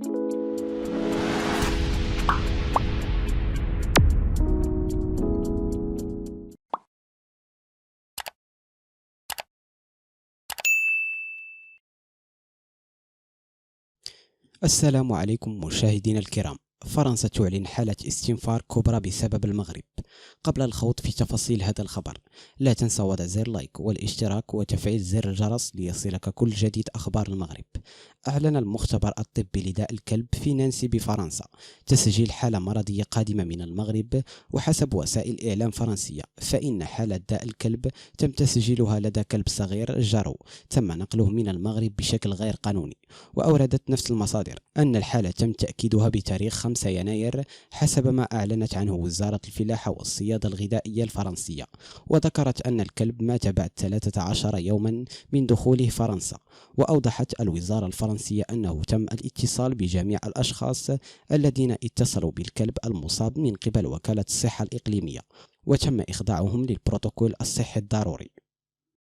السلام عليكم مشاهدينا الكرام. فرنسا تعلن حالة استنفار كبرى بسبب المغرب. قبل الخوض في تفاصيل هذا الخبر، لا تنسى وضع زر لايك والاشتراك وتفعيل زر الجرس ليصلك كل جديد أخبار المغرب. أعلن المختبر الطبي لداء الكلب في نانسي بفرنسا تسجيل حالة مرضية قادمة من المغرب، وحسب وسائل إعلام فرنسية فإن حالة داء الكلب تم تسجيلها لدى كلب صغير جارو تم نقله من المغرب بشكل غير قانوني. وأوردت نفس المصادر أن الحالة تم تأكيدها بتاريخ 5 يناير حسب ما أعلنت عنه وزارة الفلاحة والصيادة الغذائية الفرنسية، وذكرت أن الكلب مات بعد 13 يوما من دخوله فرنسا. وأوضحت الوزارة الفرنسية أنه تم الاتصال بجميع الأشخاص الذين اتصلوا بالكلب المصاب من قبل وكالة الصحة الإقليمية، وتم إخضاعهم للبروتوكول الصحي الضروري.